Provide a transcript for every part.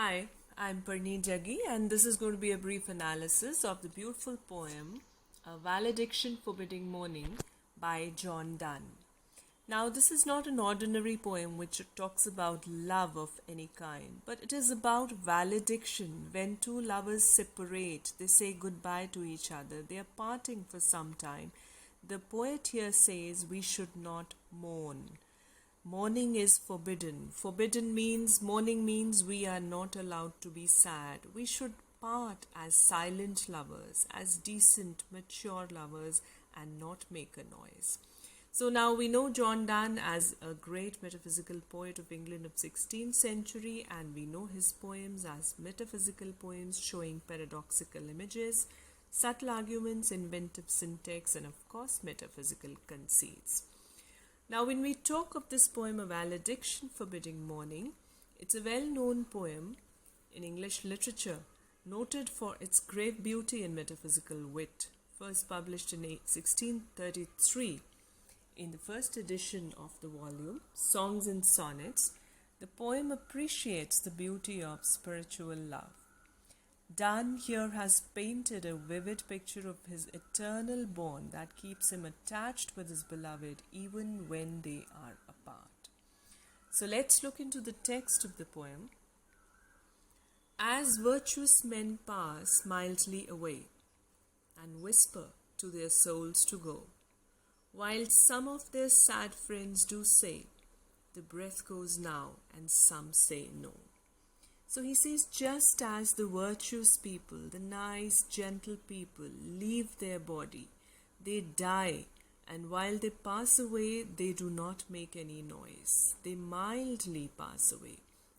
Hi, I'm Parneen Jaggi, and this is going to be a brief analysis of the beautiful poem A Valediction Forbidding Mourning by Donne. Now, this is not an ordinary poem which talks about love of any kind, but it is about valediction. When two lovers separate, they say goodbye to each other, they are parting for some time. The poet here says we should not mourn. Mourning is forbidden. Mourning means we are not allowed to be sad. We should part as silent lovers, as decent, mature lovers, and not make a noise. So now we know John Donne as a great metaphysical poet of England of 16th century, and we know his poems as metaphysical poems showing paradoxical images, subtle arguments, inventive syntax, and of course metaphysical conceits. Now, when we talk of this poem, A Valediction Forbidding Mourning, it's a well-known poem in English literature, noted for its grave beauty and metaphysical wit. First published in 1633, in the first edition of the volume, Songs and Sonnets, the poem appreciates the beauty of spiritual love. Donne here has painted a vivid picture of his eternal bond that keeps him attached with his beloved even when they are apart. So let's look into the text of the poem. As virtuous men pass mildly away and whisper to their souls to go, while some of their sad friends do say, the breath goes now, and some say no. So he says, just as the virtuous people, the nice, gentle people, leave their body, they die, and while they pass away, they do not make any noise. They mildly pass away,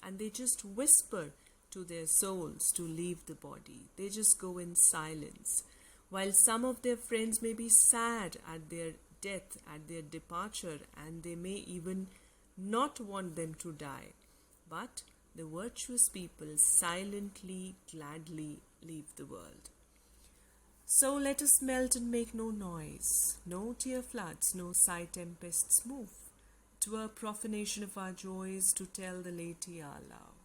and they just whisper to their souls to leave the body. They just go in silence. While some of their friends may be sad at their death, at their departure, and they may even not want them to die, but the virtuous people silently, gladly leave the world. So let us melt and make no noise, no tear floods, no sigh tempests move. 'Twere profanation of our joys to tell the laity our love.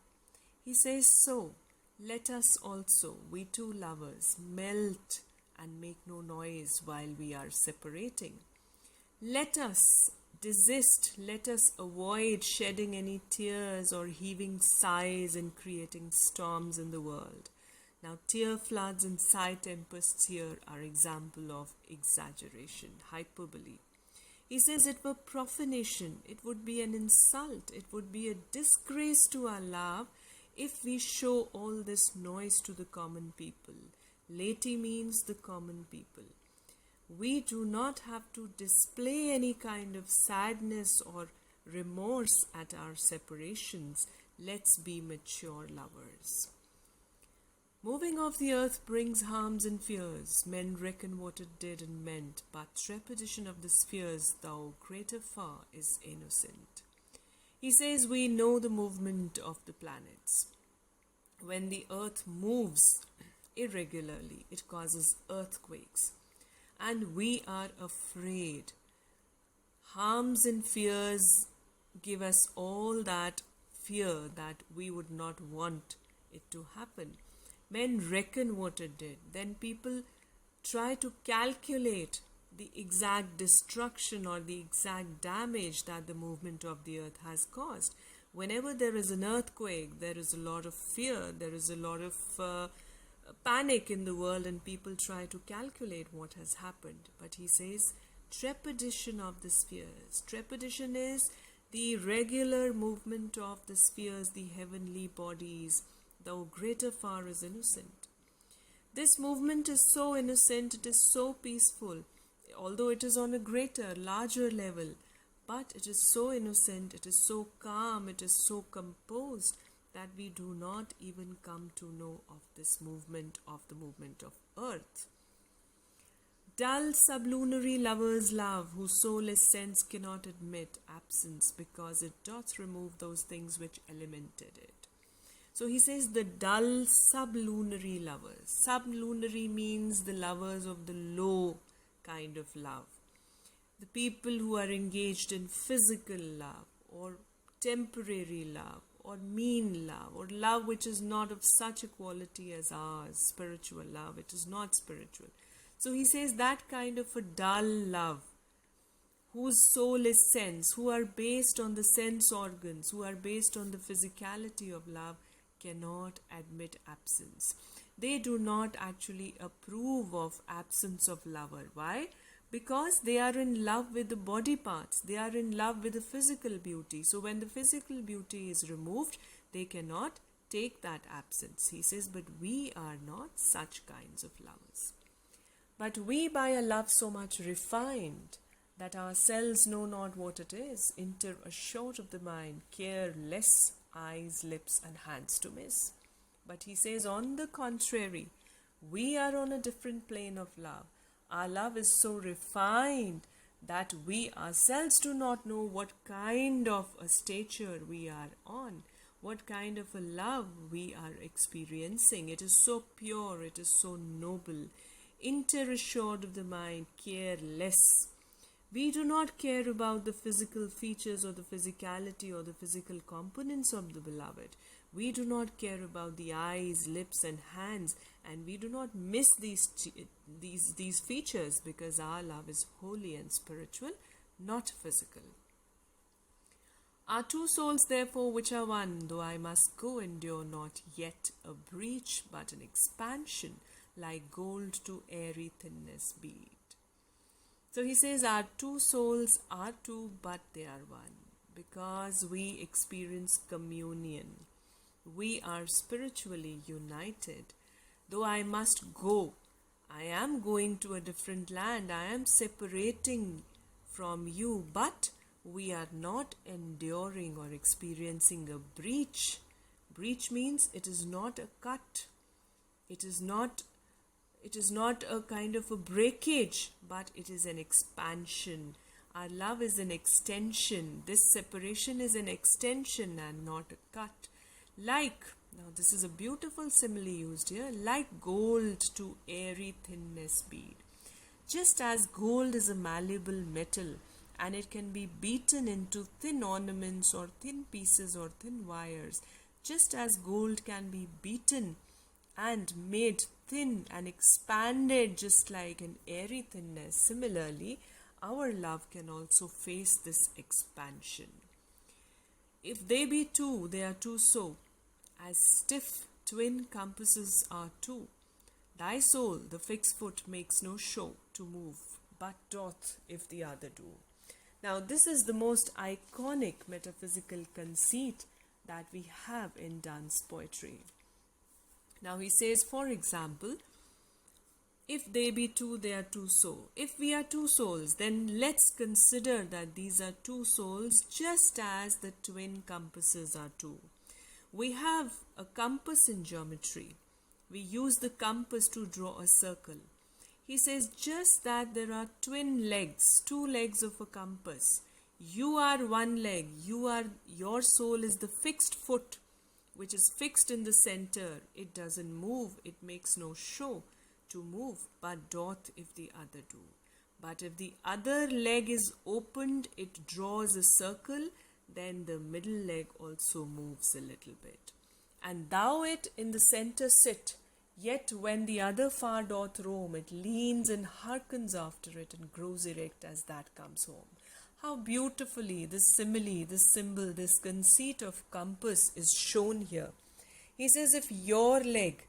He says, so let us also, we two lovers, melt and make no noise while we are separating. Let us desist, let us avoid shedding any tears or heaving sighs and creating storms in the world. Now, tear floods and sigh tempests here are example of exaggeration, hyperbole. He says it were profanation, it would be an insult, it would be a disgrace to our love if we show all this noise to the common people. Laity means the common people. We do not have to display any kind of sadness or remorse at our separations. Let's be mature lovers. Moving off the earth brings harms and fears. Men reckon what it did and meant, but trepidation of the spheres, though greater far, is innocent. He says we know the movement of the planets. When the earth moves irregularly, it causes earthquakes. And we are afraid. Harms and fears give us all that fear that we would not want it to happen. Men reckon what it did. Then people try to calculate the exact destruction or the exact damage that the movement of the earth has caused. Whenever there is an earthquake, there is a lot of fear, there is a lot of panic in the world, and people try to calculate what has happened. But he says, trepidation of the spheres. Trepidation is the regular movement of the spheres, the heavenly bodies, though greater far is innocent. This movement is so innocent, it is so peaceful, although it is on a greater, larger level, but it is so innocent, it is so calm, it is so composed, that we do not even come to know of this movement of earth. Dull sublunary lovers love, whose soulless sense cannot admit absence, because it doth remove those things which elemented it. So he says the dull sublunary lovers. Sublunary means the lovers of the low kind of love. The people who are engaged in physical love or temporary love or mean love, or love which is not of such a quality as ours, spiritual love, it is not spiritual. So he says that kind of a dull love, whose soul is sense, who are based on the sense organs, who are based on the physicality of love, cannot admit absence. They do not actually approve of absence of lover. Why? Because they are in love with the body parts, they are in love with the physical beauty. So when the physical beauty is removed, they cannot take that absence. He says, but we are not such kinds of lovers. But we by a love so much refined, that ourselves know not what it is, enter ashort of the mind, care less eyes, lips, and hands to miss. But he says, on the contrary, we are on a different plane of love. Our love is so refined that we ourselves do not know what kind of a stature we are on, what kind of a love we are experiencing. It is so pure, it is so noble. Enter ashort of the mind, care less. We do not care about the physical features or the physicality or the physical components of the beloved. We do not care about the eyes, lips, and hands, and we do not miss these features, because our love is holy and spiritual, not physical. Our two souls, therefore, which are one, though I must go, endure not yet a breach, but an expansion, like gold to airy thinness bead. So he says, our two souls are two, but they are one, because we experience communion. We are spiritually united. Though I must go, I am going to a different land, I am separating from you, but we are not enduring or experiencing a breach. Breach means it is not a cut. It is not a kind of a breakage, but it is an expansion. Our love is an extension. This separation is an extension and not a cut. Like, now this is a beautiful simile used here, like gold to airy thinness bead. Just as gold is a malleable metal and it can be beaten into thin ornaments or thin pieces or thin wires, just as gold can be beaten and made thin and expanded just like an airy thinness, similarly, our love can also face this expansion. If they be two, they are two so, as stiff twin compasses are two. Thy soul, the fixed foot, makes no show to move, but doth if the other do. Now, this is the most iconic metaphysical conceit that we have in Donne's poetry. Now, he says, for example, if they be two, they are two so. If we are two souls, then let's consider that these are two souls just as the twin compasses are two. We have a compass in geometry. We use the compass to draw a circle. He says, just that there are twin legs, two legs of a compass. You are one leg. Your soul is the fixed foot, which is fixed in the center. It doesn't move. It makes no show to move, but doth if the other do. But if the other leg is opened, it draws a circle, then the middle leg also moves a little bit. And thou it in the center sit, yet when the other far doth roam, it leans and hearkens after it and grows erect as that comes home. How beautifully this simile, this symbol, this conceit of compass is shown here. He says, if your leg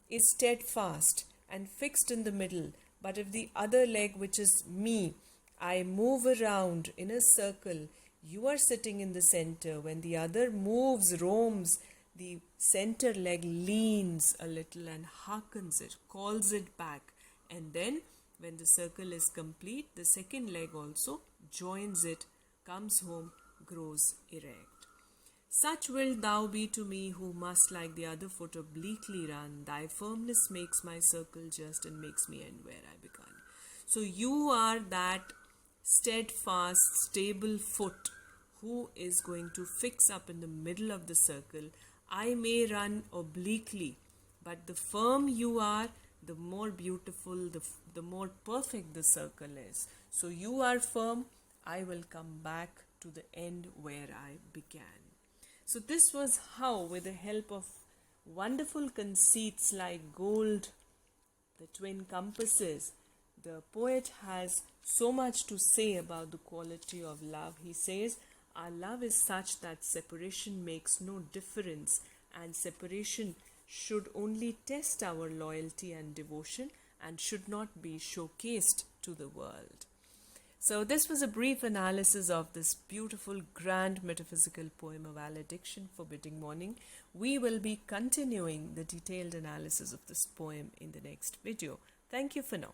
is steadfast and fixed in the middle, but if the other leg, which is me, I move around in a circle, you are sitting in the center. When the other moves, roams, the center leg leans a little and hearkens it, calls it back. And then when the circle is complete, the second leg also joins it, comes home, grows erect. Such wilt thou be to me, who must like the other foot obliquely run. Thy firmness makes my circle just and makes me end where I begun. So you are that steadfast, stable foot who is going to fix up in the middle of the circle. I may run obliquely, but the firm you are, the more beautiful, the more perfect the circle is. So you are firm, I will come back to the end where I began. So this was how, with the help of wonderful conceits like gold, the twin compasses, the poet has so much to say about the quality of love. He says, our love is such that separation makes no difference, and separation should only test our loyalty and devotion and should not be showcased to the world. So this was a brief analysis of this beautiful, grand metaphysical poem of Valediction, Forbidding Mourning. We will be continuing the detailed analysis of this poem in the next video. Thank you for now.